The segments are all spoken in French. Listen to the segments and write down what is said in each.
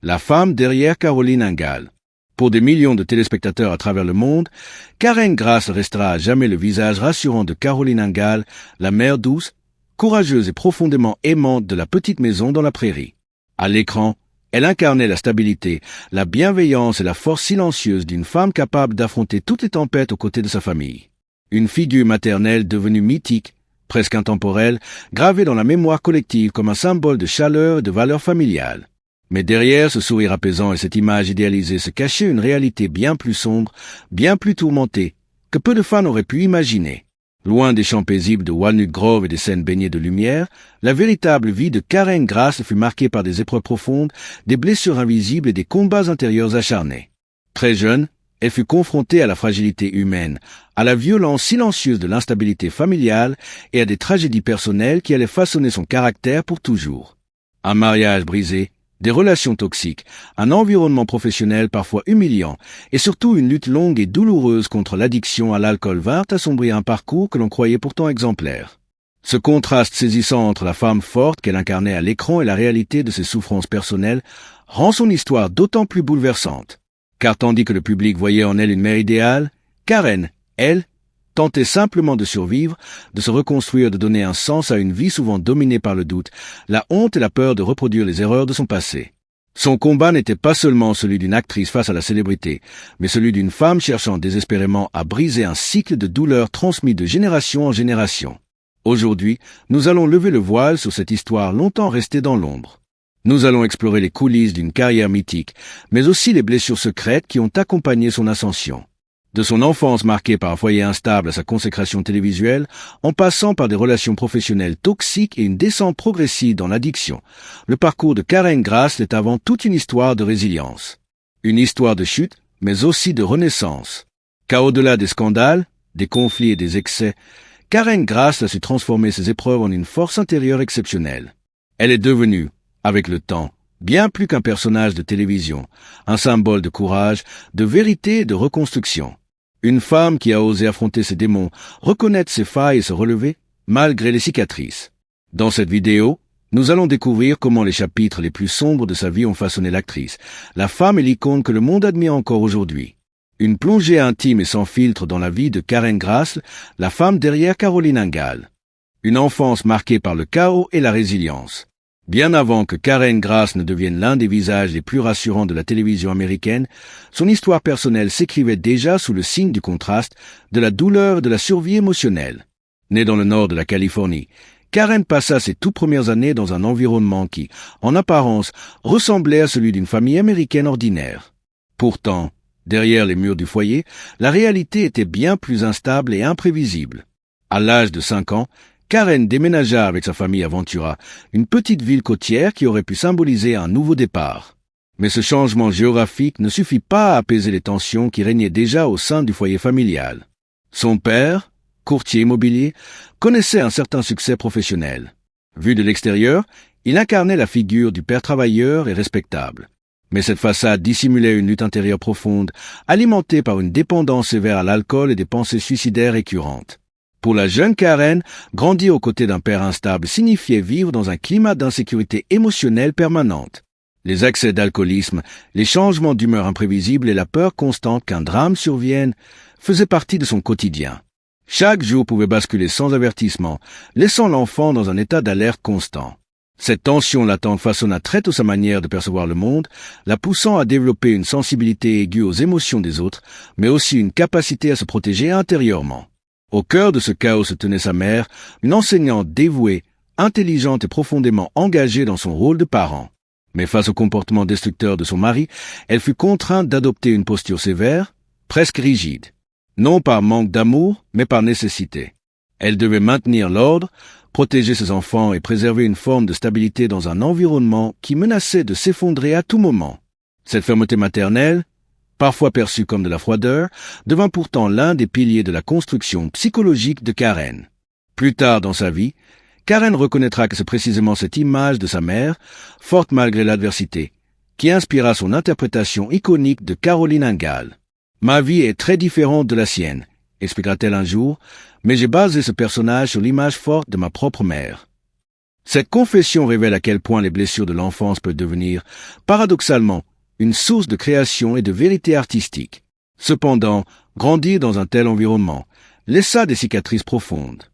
la femme derrière Caroline Ingalls. Pour des millions de téléspectateurs à travers le monde, Karen Grass restera à jamais le visage rassurant de Caroline Ingalls, la mère douce, courageuse et profondément aimante de la petite maison dans la prairie. À l'écran, elle incarnait la stabilité, la bienveillance et la force silencieuse d'une femme capable d'affronter toutes les tempêtes aux côtés de sa famille. Une figure maternelle devenue mythique, presque intemporelle, gravée dans la mémoire collective comme un symbole de chaleur et de valeur familiale. Mais derrière ce sourire apaisant et cette image idéalisée se cachait une réalité bien plus sombre, bien plus tourmentée, que peu de fans auraient pu imaginer. Loin des champs paisibles de Walnut Grove et des scènes baignées de lumière, la véritable vie de Karen Grass fut marquée par des épreuves profondes, des blessures invisibles et des combats intérieurs acharnés. Très jeune, elle fut confrontée à la fragilité humaine, à la violence silencieuse de l'instabilité familiale et à des tragédies personnelles qui allaient façonner son caractère pour toujours. Un mariage brisé, des relations toxiques, un environnement professionnel parfois humiliant et surtout une lutte longue et douloureuse contre l'addiction à l'alcool vinrent assombrir un parcours que l'on croyait pourtant exemplaire. Ce contraste saisissant entre la femme forte qu'elle incarnait à l'écran et la réalité de ses souffrances personnelles rend son histoire d'autant plus bouleversante. Car tandis que le public voyait en elle une mère idéale, Karen, elle, tentait simplement de survivre, de se reconstruire, de donner un sens à une vie souvent dominée par le doute, la honte et la peur de reproduire les erreurs de son passé. Son combat n'était pas seulement celui d'une actrice face à la célébrité, mais celui d'une femme cherchant désespérément à briser un cycle de douleur transmis de génération en génération. Aujourd'hui, nous allons lever le voile sur cette histoire longtemps restée dans l'ombre. Nous allons explorer les coulisses d'une carrière mythique, mais aussi les blessures secrètes qui ont accompagné son ascension. De son enfance marquée par un foyer instable à sa consécration télévisuelle, en passant par des relations professionnelles toxiques et une descente progressive dans l'addiction, le parcours de Karen Grass est avant tout une histoire de résilience. Une histoire de chute, mais aussi de renaissance. Car au-delà des scandales, des conflits et des excès, Karen Grass a su transformer ses épreuves en une force intérieure exceptionnelle. Elle est devenue, avec le temps, bien plus qu'un personnage de télévision, un symbole de courage, de vérité et de reconstruction. Une femme qui a osé affronter ses démons, reconnaître ses failles et se relever, malgré les cicatrices. Dans cette vidéo, nous allons découvrir comment les chapitres les plus sombres de sa vie ont façonné l'actrice, la femme et l'icône que le monde admire encore aujourd'hui. Une plongée intime et sans filtre dans la vie de Karen Grass, la femme derrière Caroline Ingalls. Une enfance marquée par le chaos et la résilience. Bien avant que Karen Grass ne devienne l'un des visages les plus rassurants de la télévision américaine, son histoire personnelle s'écrivait déjà sous le signe du contraste, de la douleur et de la survie émotionnelle. Née dans le nord de la Californie, Karen passa ses toutes premières années dans un environnement qui, en apparence, ressemblait à celui d'une famille américaine ordinaire. Pourtant, derrière les murs du foyer, la réalité était bien plus instable et imprévisible. À l'âge de 5 ans, Karen déménagea avec sa famille à Ventura, une petite ville côtière qui aurait pu symboliser un nouveau départ. Mais ce changement géographique ne suffit pas à apaiser les tensions qui régnaient déjà au sein du foyer familial. Son père, courtier immobilier, connaissait un certain succès professionnel. Vu de l'extérieur, il incarnait la figure du père travailleur et respectable. Mais cette façade dissimulait une lutte intérieure profonde, alimentée par une dépendance sévère à l'alcool et des pensées suicidaires récurrentes. Pour la jeune Karen, grandir aux côtés d'un père instable signifiait vivre dans un climat d'insécurité émotionnelle permanente. Les accès d'alcoolisme, les changements d'humeur imprévisibles et la peur constante qu'un drame survienne faisaient partie de son quotidien. Chaque jour pouvait basculer sans avertissement, laissant l'enfant dans un état d'alerte constant. Cette tension latente façonna très tôt sa manière de percevoir le monde, la poussant à développer une sensibilité aiguë aux émotions des autres, mais aussi une capacité à se protéger intérieurement. Au cœur de ce chaos se tenait sa mère, une enseignante dévouée, intelligente et profondément engagée dans son rôle de parent. Mais face au comportement destructeur de son mari, elle fut contrainte d'adopter une posture sévère, presque rigide. Non par manque d'amour, mais par nécessité. Elle devait maintenir l'ordre, protéger ses enfants et préserver une forme de stabilité dans un environnement qui menaçait de s'effondrer à tout moment. Cette fermeté maternelle, parfois perçue comme de la froideur, devint pourtant l'un des piliers de la construction psychologique de Karen. Plus tard dans sa vie, Karen reconnaîtra que c'est précisément cette image de sa mère, forte malgré l'adversité, qui inspira son interprétation iconique de Caroline Ingalls. « Ma vie est très différente de la sienne », expliquera-t-elle un jour, « mais j'ai basé ce personnage sur l'image forte de ma propre mère. » Cette confession révèle à quel point les blessures de l'enfance peuvent devenir, paradoxalement, une source de création et de vérité artistique. Cependant, grandir dans un tel environnement laissa des cicatrices profondes.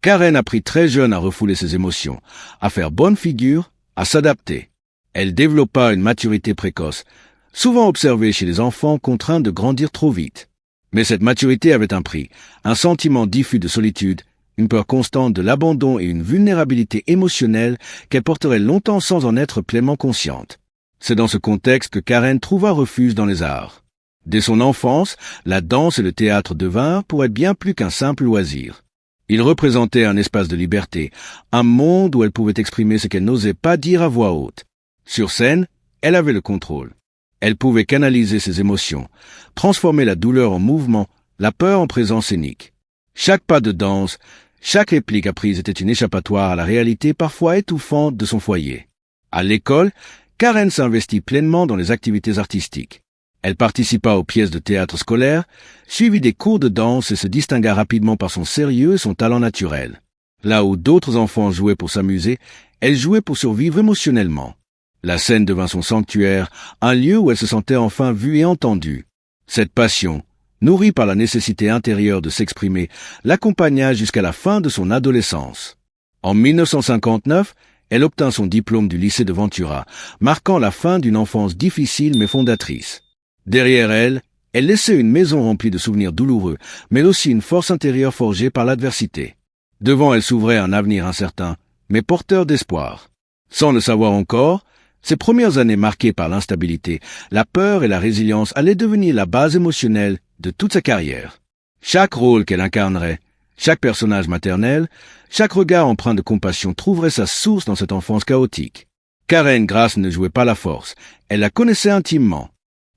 Karen apprit très jeune à refouler ses émotions, à faire bonne figure, à s'adapter. Elle développa une maturité précoce, souvent observée chez les enfants contraints de grandir trop vite. Mais cette maturité avait un prix, un sentiment diffus de solitude, une peur constante de l'abandon et une vulnérabilité émotionnelle qu'elle porterait longtemps sans en être pleinement consciente. C'est dans ce contexte que Karen trouva refuge dans les arts. Dès son enfance, la danse et le théâtre devinrent pour elle bien plus qu'un simple loisir. Ils représentaient un espace de liberté, un monde où elle pouvait exprimer ce qu'elle n'osait pas dire à voix haute. Sur scène, elle avait le contrôle. Elle pouvait canaliser ses émotions, transformer la douleur en mouvement, la peur en présence scénique. Chaque pas de danse, chaque réplique apprise était une échappatoire à la réalité parfois étouffante de son foyer. À l'école, Karen s'investit pleinement dans les activités artistiques. Elle participa aux pièces de théâtre scolaire, suivit des cours de danse et se distingua rapidement par son sérieux et son talent naturel. Là où d'autres enfants jouaient pour s'amuser, elle jouait pour survivre émotionnellement. La scène devint son sanctuaire, un lieu où elle se sentait enfin vue et entendue. Cette passion, nourrie par la nécessité intérieure de s'exprimer, l'accompagna jusqu'à la fin de son adolescence. En 1959, elle obtint son diplôme du lycée de Ventura, marquant la fin d'une enfance difficile mais fondatrice. Derrière elle, elle laissait une maison remplie de souvenirs douloureux, mais aussi une force intérieure forgée par l'adversité. Devant elle s'ouvrait un avenir incertain, mais porteur d'espoir. Sans le savoir encore, ses premières années marquées par l'instabilité, la peur et la résilience allaient devenir la base émotionnelle de toute sa carrière. Chaque rôle qu'elle incarnerait, chaque personnage maternel, chaque regard empreint de compassion trouverait sa source dans cette enfance chaotique. Karen Grass ne jouait pas la force, elle la connaissait intimement.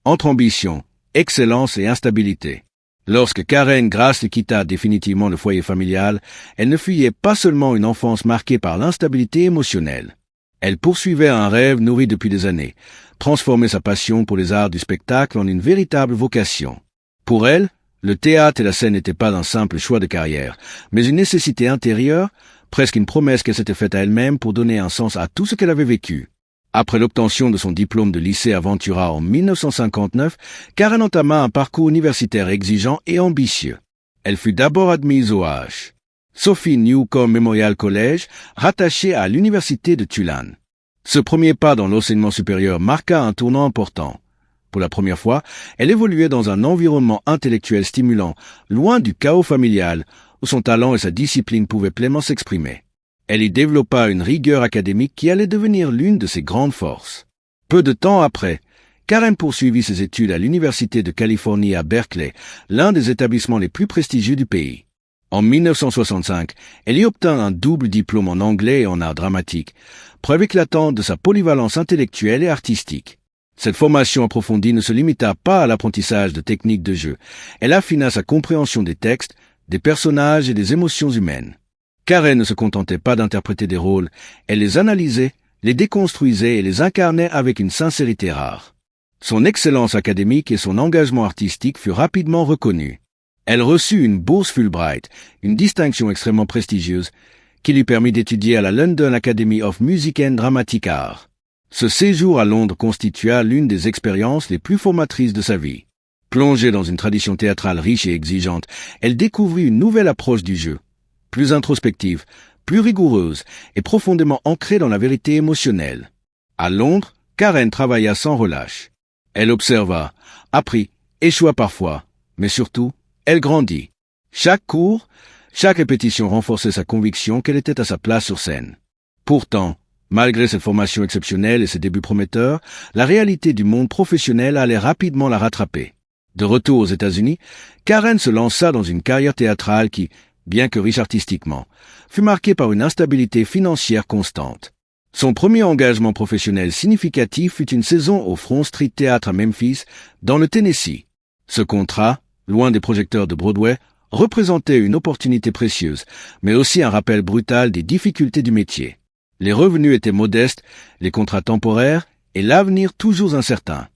Entre ambition, excellence et instabilité. Lorsque Karen Grass quitta définitivement le foyer familial, elle ne fuyait pas seulement une enfance marquée par l'instabilité émotionnelle. Elle poursuivait un rêve nourri depuis des années, transformer sa passion pour les arts du spectacle en une véritable vocation. Pour elle, le théâtre et la scène n'étaient pas un simple choix de carrière, mais une nécessité intérieure, presque une promesse qu'elle s'était faite à elle-même pour donner un sens à tout ce qu'elle avait vécu. Après l'obtention de son diplôme de lycée à Ventura en 1959, Karen entama un parcours universitaire exigeant et ambitieux. Elle fut d'abord admise au Sophie Newcomb Memorial College, rattaché à l'université de Tulane. Ce premier pas dans l'enseignement supérieur marqua un tournant important. Pour la première fois, elle évoluait dans un environnement intellectuel stimulant, loin du chaos familial, où son talent et sa discipline pouvaient pleinement s'exprimer. Elle y développa une rigueur académique qui allait devenir l'une de ses grandes forces. Peu de temps après, Karen poursuivit ses études à l'Université de Californie à Berkeley, l'un des établissements les plus prestigieux du pays. En 1965, elle y obtint un double diplôme en anglais et en art dramatique, preuve éclatante de sa polyvalence intellectuelle et artistique. Cette formation approfondie ne se limita pas à l'apprentissage de techniques de jeu. Elle affina sa compréhension des textes, des personnages et des émotions humaines. Karen ne se contentait pas d'interpréter des rôles, elle les analysait, les déconstruisait et les incarnait avec une sincérité rare. Son excellence académique et son engagement artistique furent rapidement reconnus. Elle reçut une bourse Fulbright, une distinction extrêmement prestigieuse, qui lui permit d'étudier à la London Academy of Music and Dramatic Art. Ce séjour à Londres constitua l'une des expériences les plus formatrices de sa vie. Plongée dans une tradition théâtrale riche et exigeante, elle découvrit une nouvelle approche du jeu, plus introspective, plus rigoureuse et profondément ancrée dans la vérité émotionnelle. À Londres, Karen travailla sans relâche. Elle observa, apprit, échoua parfois, mais surtout, elle grandit. Chaque cours, chaque répétition renforçait sa conviction qu'elle était à sa place sur scène. Pourtant, malgré cette formation exceptionnelle et ses débuts prometteurs, la réalité du monde professionnel allait rapidement la rattraper. De retour aux États-Unis, Karen se lança dans une carrière théâtrale qui, bien que riche artistiquement, fut marquée par une instabilité financière constante. Son premier engagement professionnel significatif fut une saison au Front Street Theatre à Memphis, dans le Tennessee. Ce contrat, loin des projecteurs de Broadway, représentait une opportunité précieuse, mais aussi un rappel brutal des difficultés du métier. Les revenus étaient modestes, les contrats temporaires et l'avenir toujours incertain.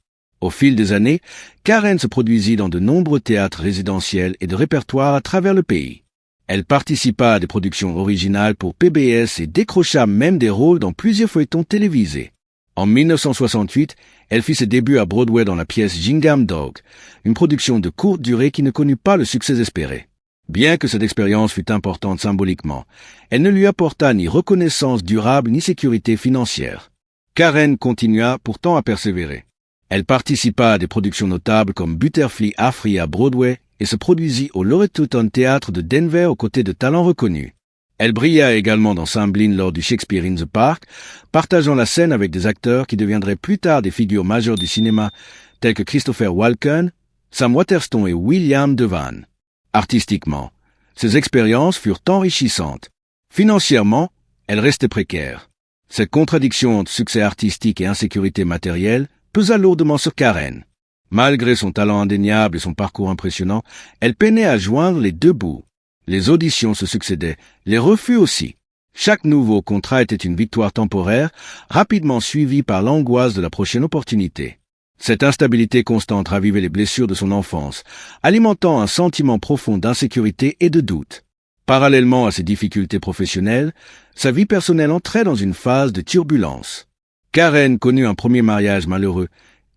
Au fil des années, Karen se produisit dans de nombreux théâtres résidentiels et de répertoires à travers le pays. Elle participa à des productions originales pour PBS et décrocha même des rôles dans plusieurs feuilletons télévisés. En 1968, elle fit ses débuts à Broadway dans la pièce Gingham Dog, une production de courte durée qui ne connut pas le succès espéré. Bien que cette expérience fût importante symboliquement, elle ne lui apporta ni reconnaissance durable ni sécurité financière. Karen continua pourtant à persévérer. Elle participa à des productions notables comme Butterfly Affrey à Broadway et se produisit au Lorettoon Theatre de Denver aux côtés de talents reconnus. Elle brilla également dans Cymbeline lors du Shakespeare in the Park, partageant la scène avec des acteurs qui deviendraient plus tard des figures majeures du cinéma, tels que Christopher Walken, Sam Waterston et William Devane. Artistiquement, ces expériences furent enrichissantes. Financièrement, elle restait précaire. Cette contradiction entre succès artistique et insécurité matérielle pesa lourdement sur Karen. Malgré son talent indéniable et son parcours impressionnant, elle peinait à joindre les deux bouts. Les auditions se succédaient, les refus aussi. Chaque nouveau contrat était une victoire temporaire, rapidement suivie par l'angoisse de la prochaine opportunité. Cette instabilité constante ravivait les blessures de son enfance, alimentant un sentiment profond d'insécurité et de doute. Parallèlement à ses difficultés professionnelles, sa vie personnelle entrait dans une phase de turbulence. Karen connut un premier mariage malheureux,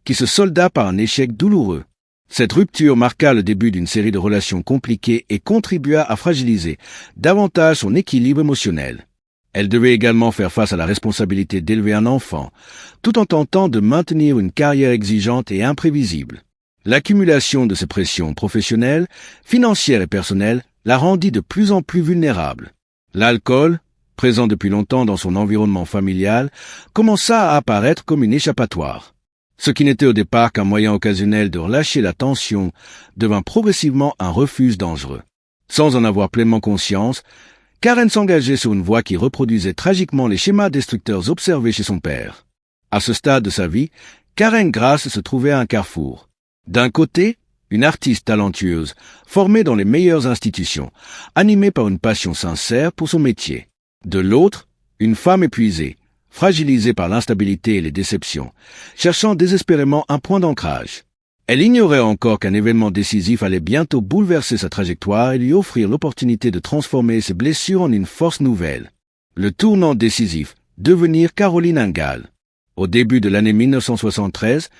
qui se solda par un échec douloureux. Cette rupture marqua le début d'une série de relations compliquées et contribua à fragiliser davantage son équilibre émotionnel. Elle devait également faire face à la responsabilité d'élever un enfant, tout en tentant de maintenir une carrière exigeante et imprévisible. L'accumulation de ces pressions professionnelles, financières et personnelles la rendit de plus en plus vulnérable. L'alcool, présent depuis longtemps dans son environnement familial, commença à apparaître comme une échappatoire. Ce qui n'était au départ qu'un moyen occasionnel de relâcher la tension devint progressivement un refuge dangereux. Sans en avoir pleinement conscience, Karen s'engageait sur une voie qui reproduisait tragiquement les schémas destructeurs observés chez son père. À ce stade de sa vie, Karen Grass se trouvait à un carrefour. D'un côté, une artiste talentueuse, formée dans les meilleures institutions, animée par une passion sincère pour son métier. De l'autre, une femme épuisée, fragilisée par l'instabilité et les déceptions, cherchant désespérément un point d'ancrage. Elle ignorait encore qu'un événement décisif allait bientôt bouleverser sa trajectoire et lui offrir l'opportunité de transformer ses blessures en une force nouvelle. Le tournant décisif, devenir Caroline Ingalls. Au début de l'année 1973,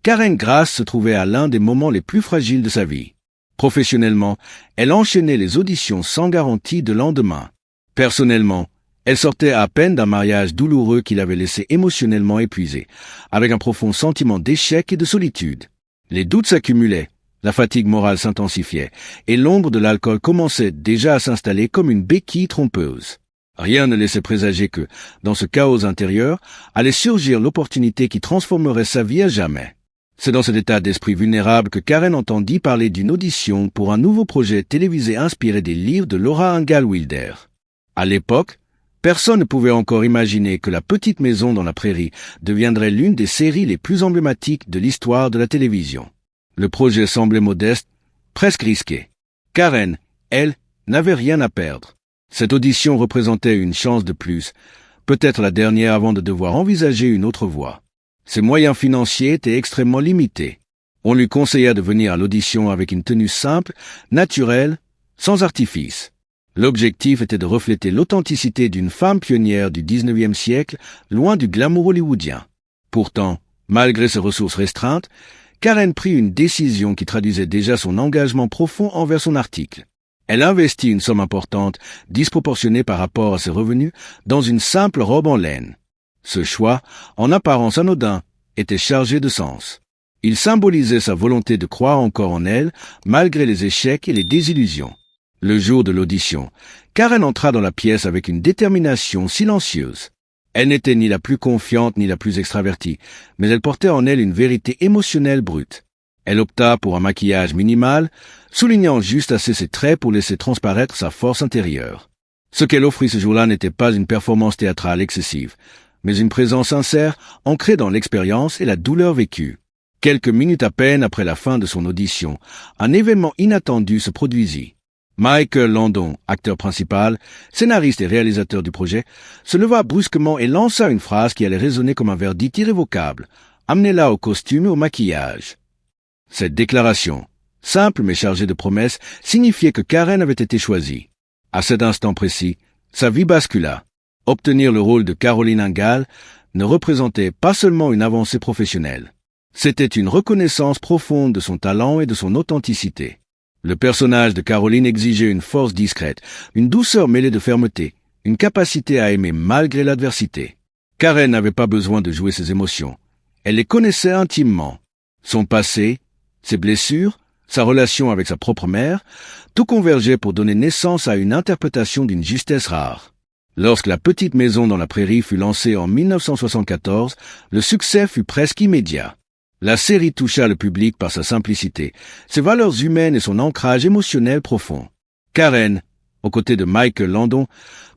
Karen Grass se trouvait à l'un des moments les plus fragiles de sa vie. Professionnellement, elle enchaînait les auditions sans garantie de lendemain. Personnellement, elle sortait à peine d'un mariage douloureux qui l'avait laissé émotionnellement épuisée, avec un profond sentiment d'échec et de solitude. Les doutes s'accumulaient, la fatigue morale s'intensifiait, et l'ombre de l'alcool commençait déjà à s'installer comme une béquille trompeuse. Rien ne laissait présager que, dans ce chaos intérieur, allait surgir l'opportunité qui transformerait sa vie à jamais. C'est dans cet état d'esprit vulnérable que Karen entendit parler d'une audition pour un nouveau projet télévisé inspiré des livres de Laura Ingalls Wilder. À l'époque, personne ne pouvait encore imaginer que La Petite Maison dans la Prairie deviendrait l'une des séries les plus emblématiques de l'histoire de la télévision. Le projet semblait modeste, presque risqué. Karen, elle, n'avait rien à perdre. Cette audition représentait une chance de plus, peut-être la dernière avant de devoir envisager une autre voie. Ses moyens financiers étaient extrêmement limités. On lui conseilla de venir à l'audition avec une tenue simple, naturelle, sans artifice. L'objectif était de refléter l'authenticité d'une femme pionnière du XIXe siècle, loin du glamour hollywoodien. Pourtant, malgré ses ressources restreintes, Karen prit une décision qui traduisait déjà son engagement profond envers son article. Elle investit une somme importante, disproportionnée par rapport à ses revenus, dans une simple robe en laine. Ce choix, en apparence anodin, était chargé de sens. Il symbolisait sa volonté de croire encore en elle, malgré les échecs et les désillusions. Le jour de l'audition, Karen entra dans la pièce avec une détermination silencieuse. Elle n'était ni la plus confiante ni la plus extravertie, mais elle portait en elle une vérité émotionnelle brute. Elle opta pour un maquillage minimal, soulignant juste assez ses traits pour laisser transparaître sa force intérieure. Ce qu'elle offrit ce jour-là n'était pas une performance théâtrale excessive, mais une présence sincère ancrée dans l'expérience et la douleur vécue. Quelques minutes à peine après la fin de son audition, un événement inattendu se produisit. Michael Landon, acteur principal, scénariste et réalisateur du projet, se leva brusquement et lança une phrase qui allait résonner comme un verdict irrévocable. « Amenez-la au costume et au maquillage ». Cette déclaration, simple mais chargée de promesses, signifiait que Karen avait été choisie. À cet instant précis, sa vie bascula. Obtenir le rôle de Caroline Ingalls ne représentait pas seulement une avancée professionnelle. C'était une reconnaissance profonde de son talent et de son authenticité. Le personnage de Caroline exigeait une force discrète, une douceur mêlée de fermeté, une capacité à aimer malgré l'adversité. Karen n'avait pas besoin de jouer ses émotions. Elle les connaissait intimement. Son passé, ses blessures, sa relation avec sa propre mère, tout convergeait pour donner naissance à une interprétation d'une justesse rare. Lorsque La Petite Maison dans la Prairie fut lancée en 1974, le succès fut presque immédiat. La série toucha le public par sa simplicité, ses valeurs humaines et son ancrage émotionnel profond. Karen, aux côtés de Michael Landon,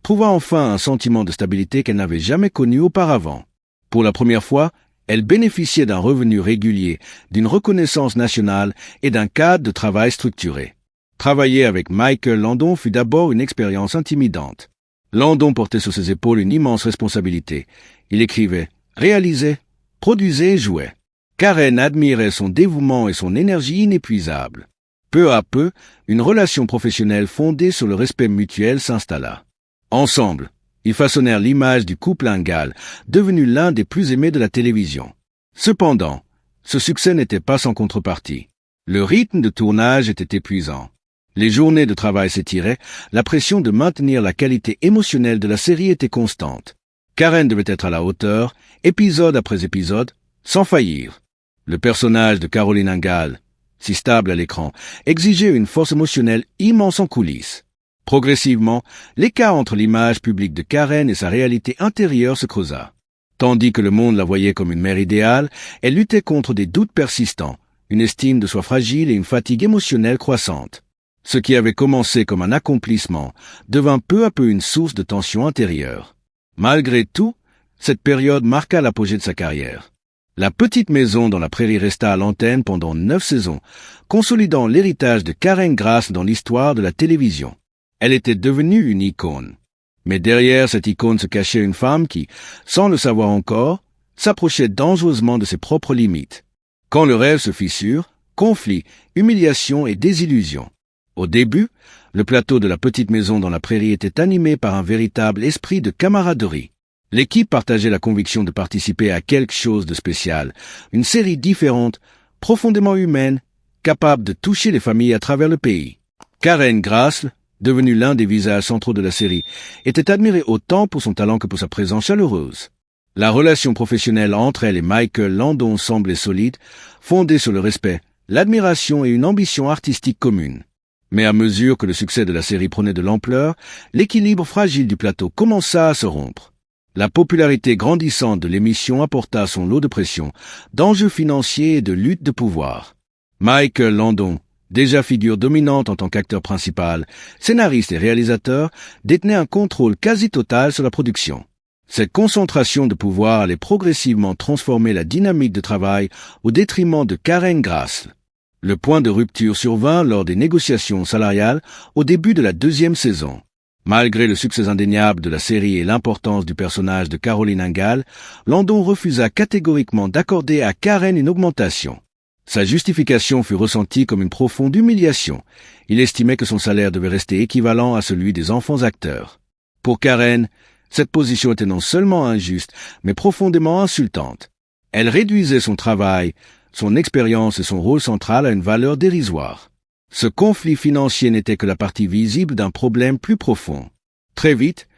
trouva enfin un sentiment de stabilité qu'elle n'avait jamais connu auparavant. Pour la première fois, elle bénéficiait d'un revenu régulier, d'une reconnaissance nationale et d'un cadre de travail structuré. Travailler avec Michael Landon fut d'abord une expérience intimidante. Landon portait sur ses épaules une immense responsabilité. Il écrivait, réalisait, produisait et jouait. Karen admirait son dévouement et son énergie inépuisable. Peu à peu, une relation professionnelle fondée sur le respect mutuel s'installa. Ensemble, ils façonnèrent l'image du couple Ingalls, devenu l'un des plus aimés de la télévision. Cependant, ce succès n'était pas sans contrepartie. Le rythme de tournage était épuisant. Les journées de travail s'étiraient, la pression de maintenir la qualité émotionnelle de la série était constante. Karen devait être à la hauteur, épisode après épisode, sans faillir. Le personnage de Caroline Ingalls, si stable à l'écran, exigeait une force émotionnelle immense en coulisses. Progressivement, l'écart entre l'image publique de Karen et sa réalité intérieure se creusa. Tandis que le monde la voyait comme une mère idéale, elle luttait contre des doutes persistants, une estime de soi fragile et une fatigue émotionnelle croissante. Ce qui avait commencé comme un accomplissement devint peu à peu une source de tension intérieure. Malgré tout, cette période marqua l'apogée de sa carrière. La Petite Maison dans la Prairie resta à l'antenne pendant 9 saisons, consolidant l'héritage de Karen Grass dans l'histoire de la télévision. Elle était devenue une icône. Mais derrière cette icône se cachait une femme qui, sans le savoir encore, s'approchait dangereusement de ses propres limites. Quand le rêve se fissure, conflit, humiliation et désillusion. Au début, le plateau de La Petite Maison dans la Prairie était animé par un véritable esprit de camaraderie. L'équipe partageait la conviction de participer à quelque chose de spécial, une série différente, profondément humaine, capable de toucher les familles à travers le pays. Karen Grass, devenue l'un des visages centraux de la série, était admirée autant pour son talent que pour sa présence chaleureuse. La relation professionnelle entre elle et Michael Landon semblait solide, fondée sur le respect, l'admiration et une ambition artistique commune. Mais à mesure que le succès de la série prenait de l'ampleur, l'équilibre fragile du plateau commença à se rompre. La popularité grandissante de l'émission apporta son lot de pression, d'enjeux financiers et de luttes de pouvoir. Michael Landon, déjà figure dominante en tant qu'acteur principal, scénariste et réalisateur, détenait un contrôle quasi total sur la production. Cette concentration de pouvoir allait progressivement transformer la dynamique de travail au détriment de Karen Grass. Le point de rupture survint lors des négociations salariales au début de la 2e saison. Malgré le succès indéniable de la série et l'importance du personnage de Caroline Ingalls, Landon refusa catégoriquement d'accorder à Karen une augmentation. Sa justification fut ressentie comme une profonde humiliation. Il estimait que son salaire devait rester équivalent à celui des enfants acteurs. Pour Karen, cette position était non seulement injuste, mais profondément insultante. Elle réduisait son travail, son expérience et son rôle central à une valeur dérisoire. Ce conflit financier n'était que la partie visible d'un problème plus profond. Très vite,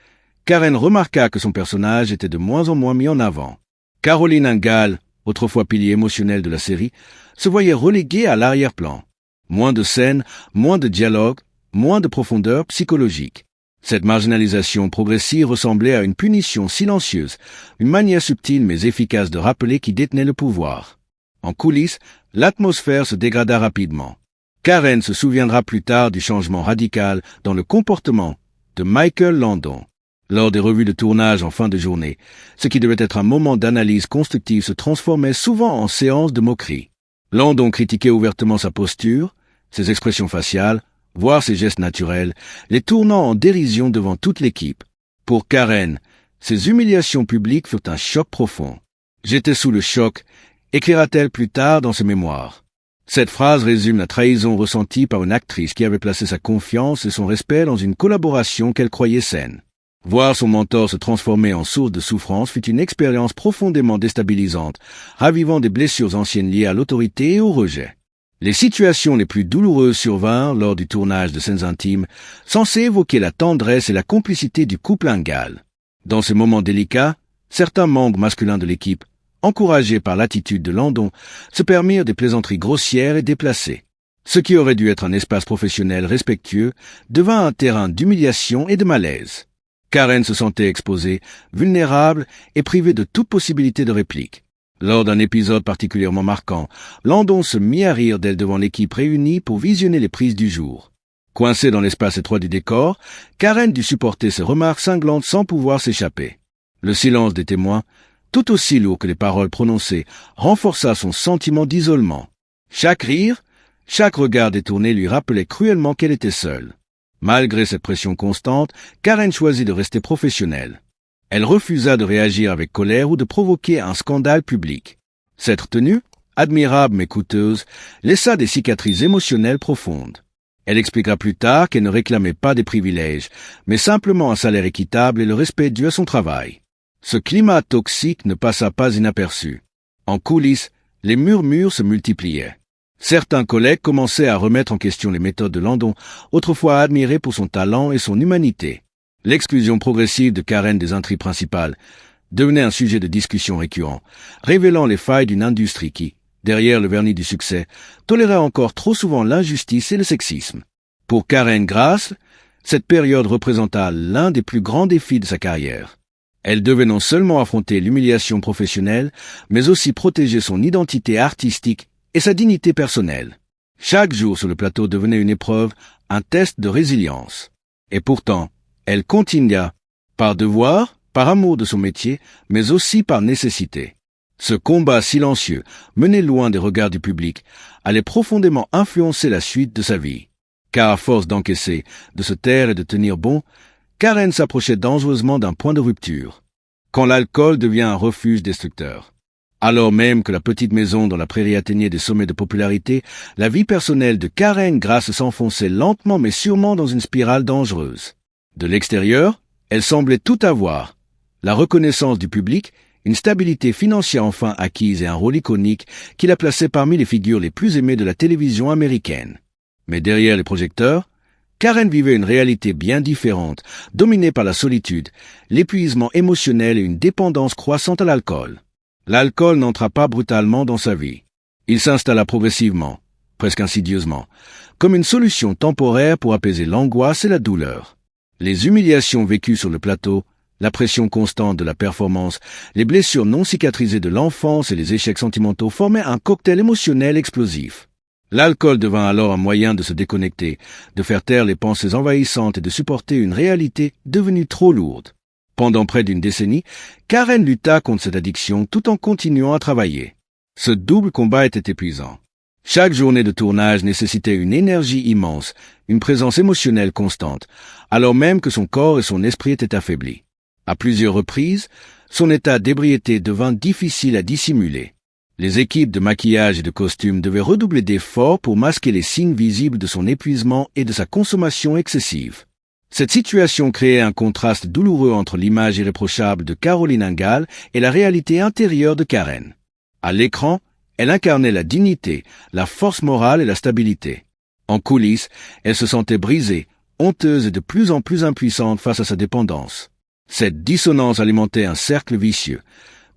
Karen remarqua que son personnage était de moins en moins mis en avant. Caroline Ingalls, autrefois pilier émotionnel de la série, se voyait reléguée à l'arrière-plan. Moins de scènes, moins de dialogue, moins de profondeur psychologique. Cette marginalisation progressive ressemblait à une punition silencieuse, une manière subtile mais efficace de rappeler qui détenait le pouvoir. En coulisses, l'atmosphère se dégrada rapidement. Karen se souviendra plus tard du changement radical dans le comportement de Michael Landon. Lors des revues de tournage en fin de journée, ce qui devait être un moment d'analyse constructive se transformait souvent en séance de moquerie. Landon critiquait ouvertement sa posture, ses expressions faciales, voire ses gestes naturels, les tournant en dérision devant toute l'équipe. Pour Karen, ces humiliations publiques furent un choc profond. « J'étais sous le choc », écrira-t-elle plus tard dans ses mémoires. Cette phrase résume la trahison ressentie par une actrice qui avait placé sa confiance et son respect dans une collaboration qu'elle croyait saine. Voir son mentor se transformer en source de souffrance fut une expérience profondément déstabilisante, ravivant des blessures anciennes liées à l'autorité et au rejet. Les situations les plus douloureuses survinrent lors du tournage de scènes intimes, censées évoquer la tendresse et la complicité du couple Ingalls. Dans ces moments délicats, certains membres masculins de l'équipe, encouragés par l'attitude de Landon, se permirent des plaisanteries grossières et déplacées. Ce qui aurait dû être un espace professionnel respectueux devint un terrain d'humiliation et de malaise. Karen se sentait exposée, vulnérable et privée de toute possibilité de réplique. Lors d'un épisode particulièrement marquant, Landon se mit à rire d'elle devant l'équipe réunie pour visionner les prises du jour. Coincée dans l'espace étroit du décor, Karen dut supporter ces remarques cinglantes sans pouvoir s'échapper. Le silence des témoins, tout aussi lourd que les paroles prononcées, renforça son sentiment d'isolement. Chaque rire, chaque regard détourné lui rappelait cruellement qu'elle était seule. Malgré cette pression constante, Karen choisit de rester professionnelle. Elle refusa de réagir avec colère ou de provoquer un scandale public. Cette retenue, admirable mais coûteuse, laissa des cicatrices émotionnelles profondes. Elle expliqua plus tard qu'elle ne réclamait pas des privilèges, mais simplement un salaire équitable et le respect dû à son travail. Ce climat toxique ne passa pas inaperçu. En coulisses, les murmures se multipliaient. Certains collègues commençaient à remettre en question les méthodes de Landon, autrefois admiré pour son talent et son humanité. L'exclusion progressive de Karen des intrigues principales devenait un sujet de discussion récurrent, révélant les failles d'une industrie qui, derrière le vernis du succès, tolérait encore trop souvent l'injustice et le sexisme. Pour Karen Grass, cette période représenta l'un des plus grands défis de sa carrière. Elle devait non seulement affronter l'humiliation professionnelle, mais aussi protéger son identité artistique et sa dignité personnelle. Chaque jour sur le plateau devenait une épreuve, un test de résilience. Et pourtant, elle continua, par devoir, par amour de son métier, mais aussi par nécessité. Ce combat silencieux, mené loin des regards du public, allait profondément influencer la suite de sa vie. Car à force d'encaisser, de se taire et de tenir bon, Karen s'approchait dangereusement d'un point de rupture. Quand l'alcool devient un refuge destructeur. Alors même que la petite maison dans la prairie atteignait des sommets de popularité, la vie personnelle de Karen Grass s'enfonçait lentement mais sûrement dans une spirale dangereuse. De l'extérieur, elle semblait tout avoir. La reconnaissance du public, une stabilité financière enfin acquise et un rôle iconique qui la plaçait parmi les figures les plus aimées de la télévision américaine. Mais derrière les projecteurs, Karen vivait une réalité bien différente, dominée par la solitude, l'épuisement émotionnel et une dépendance croissante à l'alcool. L'alcool n'entra pas brutalement dans sa vie. Il s'installa progressivement, presque insidieusement, comme une solution temporaire pour apaiser l'angoisse et la douleur. Les humiliations vécues sur le plateau, la pression constante de la performance, les blessures non cicatrisées de l'enfance et les échecs sentimentaux formaient un cocktail émotionnel explosif. L'alcool devint alors un moyen de se déconnecter, de faire taire les pensées envahissantes et de supporter une réalité devenue trop lourde. Pendant près d'une décennie, Karen lutta contre cette addiction tout en continuant à travailler. Ce double combat était épuisant. Chaque journée de tournage nécessitait une énergie immense, une présence émotionnelle constante, alors même que son corps et son esprit étaient affaiblis. À plusieurs reprises, son état d'ébriété devint difficile à dissimuler. Les équipes de maquillage et de costumes devaient redoubler d'efforts pour masquer les signes visibles de son épuisement et de sa consommation excessive. Cette situation créait un contraste douloureux entre l'image irréprochable de Caroline Ingalls et la réalité intérieure de Karen. À l'écran, elle incarnait la dignité, la force morale et la stabilité. En coulisses, elle se sentait brisée, honteuse et de plus en plus impuissante face à sa dépendance. Cette dissonance alimentait un cercle vicieux.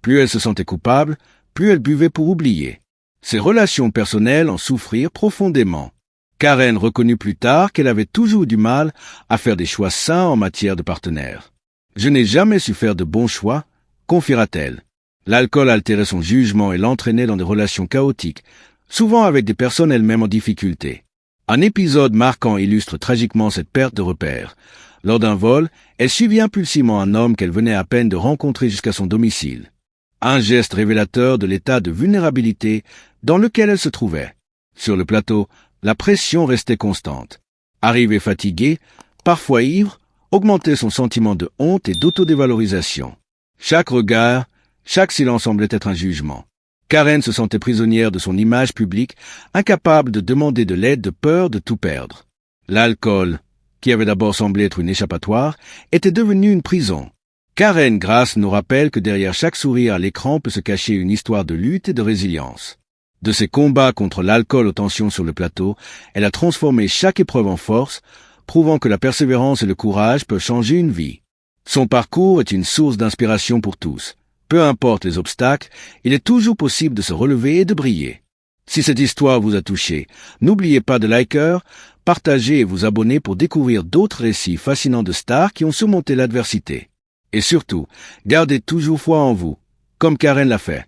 Plus elle se sentait coupable, plus elle buvait pour oublier. Ses relations personnelles en souffrirent profondément. Karen reconnut plus tard qu'elle avait toujours du mal à faire des choix sains en matière de partenaire. « Je n'ai jamais su faire de bons choix », confiera-t-elle. L'alcool altérait son jugement et l'entraînait dans des relations chaotiques, souvent avec des personnes elles-mêmes en difficulté. Un épisode marquant illustre tragiquement cette perte de repère. Lors d'un vol, elle suivit impulsivement un homme qu'elle venait à peine de rencontrer jusqu'à son domicile. Un geste révélateur de l'état de vulnérabilité dans lequel elle se trouvait. Sur le plateau, la pression restait constante. Arrivée fatiguée, parfois ivre, augmentait son sentiment de honte et d'autodévalorisation. Chaque regard, chaque silence semblait être un jugement. Karen se sentait prisonnière de son image publique, incapable de demander de l'aide de peur de tout perdre. L'alcool, qui avait d'abord semblé être une échappatoire, était devenu une prison. Karen Grass nous rappelle que derrière chaque sourire à l'écran peut se cacher une histoire de lutte et de résilience. De ses combats contre l'alcool aux tensions sur le plateau, elle a transformé chaque épreuve en force, prouvant que la persévérance et le courage peuvent changer une vie. Son parcours est une source d'inspiration pour tous. Peu importe les obstacles, il est toujours possible de se relever et de briller. Si cette histoire vous a touché, n'oubliez pas de liker, partager et vous abonner pour découvrir d'autres récits fascinants de stars qui ont surmonté l'adversité. Et surtout, gardez toujours foi en vous, comme Karen l'a fait.